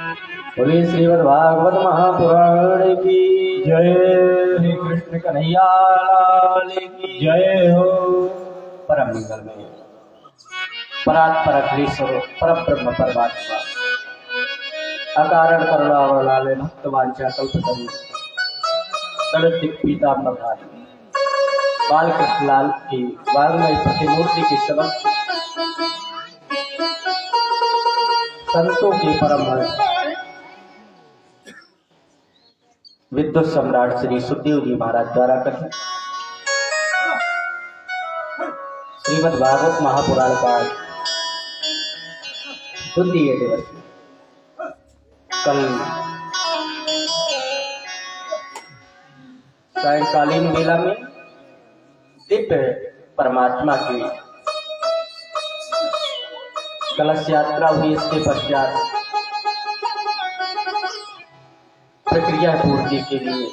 बोलिए श्रीमद् भागवत महापुराण की जय। श्री कृष्ण कन्हैया लाल की जय हो। परम मंगल में परात्पर परब्रह्म परमात्मा अकारण करुणावतार भक्त वांछा कल्पतरु तड़तिक पीताम्बरधारी बाल कृष्णलाल की वांगमय प्रतिमूर्ति के समक्ष संतों के परम विद्युत सम्राट श्री सुखदेव जी महाराज द्वारा कथित श्रीमद् भागवत महापुराण का द्वितीय दिवस कल सायंकालीन वेला में दिव्य परमात्मा की कलश यात्रा हुई। इसके पश्चात प्रक्रिया पूर्ति के लिए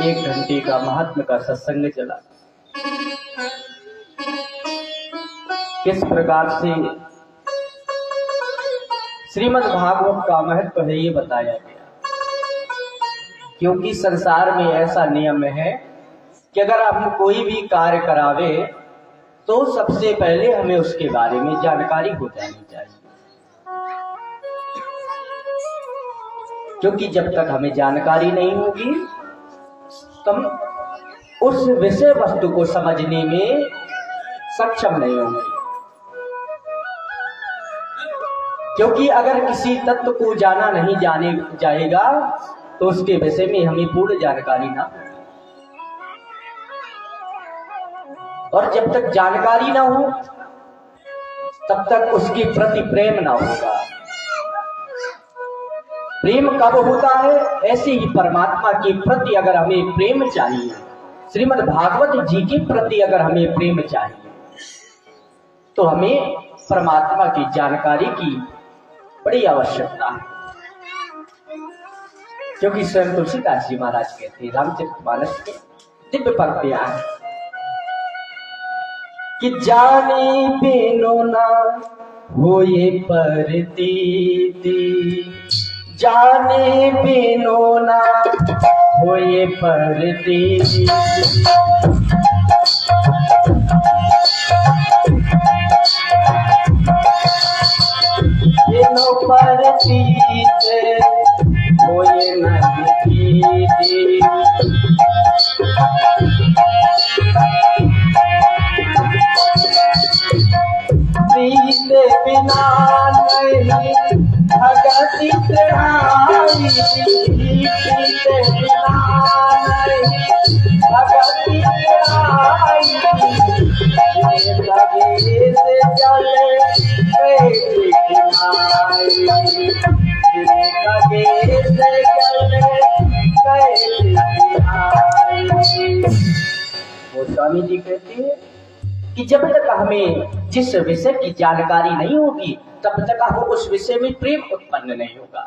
1 घंटे का महात्मा का सत्संग चला। किस प्रकार से श्रीमद् भागवत का महत्व है ये बताया गया, क्योंकि संसार में ऐसा नियम है कि अगर हम कोई भी कार्य करावे तो सबसे पहले हमें उसके बारे में जानकारी हो जानी चाहिए, क्योंकि जब तक हमें जानकारी नहीं होगी हम उस विषय वस्तु को समझने में सक्षम नहीं होंगे। क्योंकि अगर किसी तत्व को जाना नहीं जाएगा तो उसके विषय में हमें पूर्ण जानकारी ना, और जब तक जानकारी ना हो तब तक उसके प्रति प्रेम ना होगा। प्रेम कब होता है? ऐसे ही परमात्मा के प्रति अगर हमें प्रेम चाहिए, श्रीमद् भागवत जी के प्रति अगर हमें प्रेम चाहिए, तो हमें परमात्मा की जानकारी की बड़ी आवश्यकता है। क्योंकि स्वयं तुलसीदास जी महाराज कहते हैं रामचरितमानस के दिव्य पंक्तियां हैं कि जाने बिनु ना होए परतीति, जाने बिनु ना होए परतीति, बिनु परतीत होए नहीं प्रीति। प्रीत बिना नहीं भगति चढ़ाई, प्रीत बिना नहीं भगति चढ़ाई, लगे से चले कैसे किनाई, लगे से चले कैसे किनाई। वो स्वामी जी कहते हैं कि जब तक हमें जिस विषय की जानकारी नहीं होगी तब तक हम उस विषय में प्रेम उत्पन्न नहीं होगा।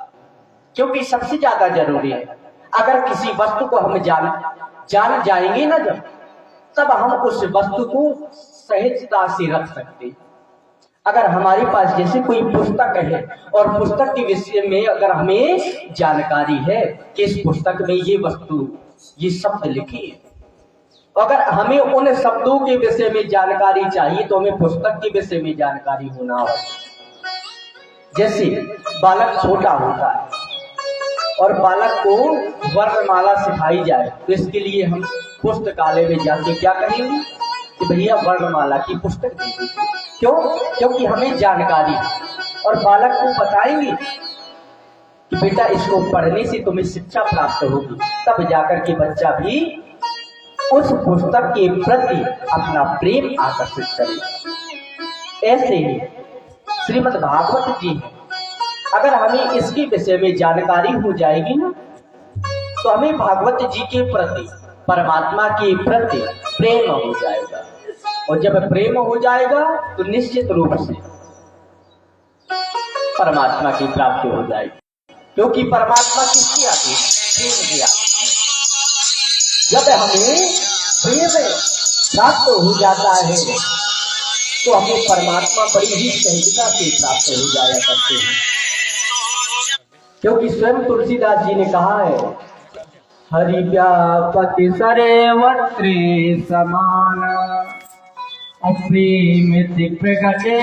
क्योंकि सबसे ज्यादा जरूरी है, अगर किसी वस्तु को हम जान जाएंगे ना जब, तब हम उस वस्तु को सहजता से रख सकते। अगर हमारे पास जैसे कोई पुस्तक है और पुस्तक के विषय में अगर हमें जानकारी है कि इस पुस्तक में ये वस्तु ये शब्द लिखे है, अगर हमें उन शब्दों के विषय में जानकारी चाहिए तो हमें पुस्तक के विषय में जानकारी होना आवश्यक। जैसे बालक छोटा होता है और बालक को वर्णमाला सिखाई जाए तो इसके लिए हम पुस्तकालय में जाके क्या कहेंगे कि भैया वर्णमाला की पुस्तक दे दीजिए। क्यों? क्योंकि हमें जानकारी है और बालक को बताएंगे कि बेटा इसको पढ़ने से तुम्हें शिक्षा प्राप्त होगी, तब जाकर के बच्चा भी उस पुस्तक के प्रति अपना प्रेम आकर्षित करें। ऐसे ही श्रीमद् भागवत जी है, अगर हमें इसके विषय में जानकारी हो जाएगी ना तो हमें भागवत जी के प्रति परमात्मा के प्रति प्रेम हो जाएगा, और जब प्रेम हो जाएगा तो निश्चित रूप से परमात्मा की प्राप्ति हो जाएगी। क्योंकि परमात्मा किसकी आती है? प्रेम की आती है। जब हमें प्रेम प्राप्त हो जाता है तो हमें परमात्मा बड़ी ही सहजता से प्राप्त हो जाया करते हैं। क्योंकि स्वयं तुलसीदास जी ने कहा है, हरि व्यापति सर्वत्र समान, असीमित प्रगटे